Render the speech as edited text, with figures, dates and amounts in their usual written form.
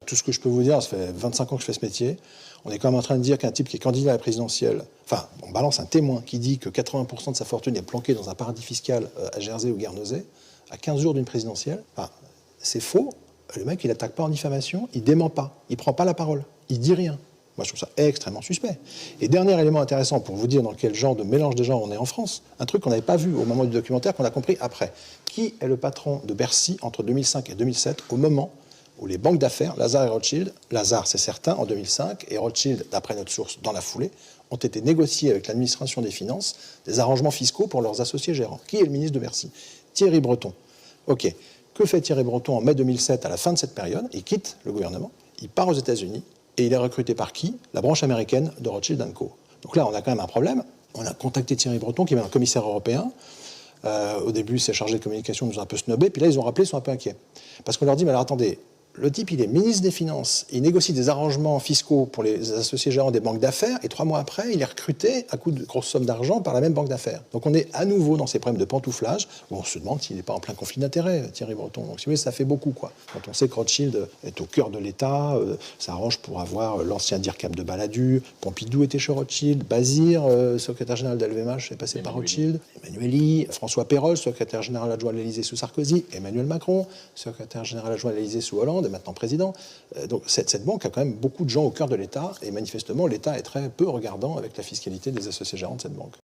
tout ce que je peux vous dire, ça fait 25 ans que je fais ce métier, on est quand même en train de dire qu'un type qui est candidat à la présidentielle, enfin, on balance un témoin qui dit que 80% de sa fortune est planquée dans un paradis fiscal à Jersey ou Guernesey, à 15 jours d'une présidentielle, enfin, c'est faux. Le mec, il n'attaque pas en diffamation, il dément pas, il prend pas la parole, il dit rien. Moi, je trouve ça extrêmement suspect. Et dernier élément intéressant pour vous dire dans quel genre de mélange des genres on est en France, un truc qu'on n'avait pas vu au moment du documentaire, qu'on a compris après. Qui est le patron de Bercy entre 2005 et 2007, au moment où les banques d'affaires, Lazare et Rothschild, Lazare c'est certain en 2005, et Rothschild, d'après notre source, dans la foulée, ont été négociés avec l'administration des finances des arrangements fiscaux pour leurs associés gérants. Qui est le ministre de Bercy? Thierry Breton. Ok. Que fait Thierry Breton en mai 2007, à la fin de cette période? Il quitte le gouvernement, il part aux États-Unis, et il est recruté par qui? La branche américaine de Rothschild & Co. Donc là, on a quand même un problème. On a contacté Thierry Breton, qui est un commissaire européen. Au début, ses chargés de communication nous ont un peu snobés, puis là, ils ont rappelé, ils sont un peu inquiets. Parce qu'on leur dit, mais alors attendez, le type, il est ministre des Finances, il négocie des arrangements fiscaux pour les associés gérants des banques d'affaires, et 3 mois après, il est recruté à coup de grosses sommes d'argent par la même banque d'affaires. Donc on est à nouveau dans ces problèmes de pantouflage, où on se demande s'il n'est pas en plein conflit d'intérêts, Thierry Breton. Donc si vous voulez, ça fait beaucoup, quoi. Quand on sait que Rothschild est au cœur de l'État, ça arrange pour avoir l'ancien DIRCAP de Balladur, Pompidou était chez Rothschild, Bazir, secrétaire général d'LVMH, est passé par Rothschild, Emmanueli, François Pérolle, secrétaire général adjoint de l'Élysée sous Sarkozy, Emmanuel Macron, secrétaire général adjoint de l'Élysée sous Hollande, et maintenant président. Donc cette banque a quand même beaucoup de gens au cœur de l'État, et manifestement, l'État est très peu regardant avec la fiscalité des associés gérants de cette banque.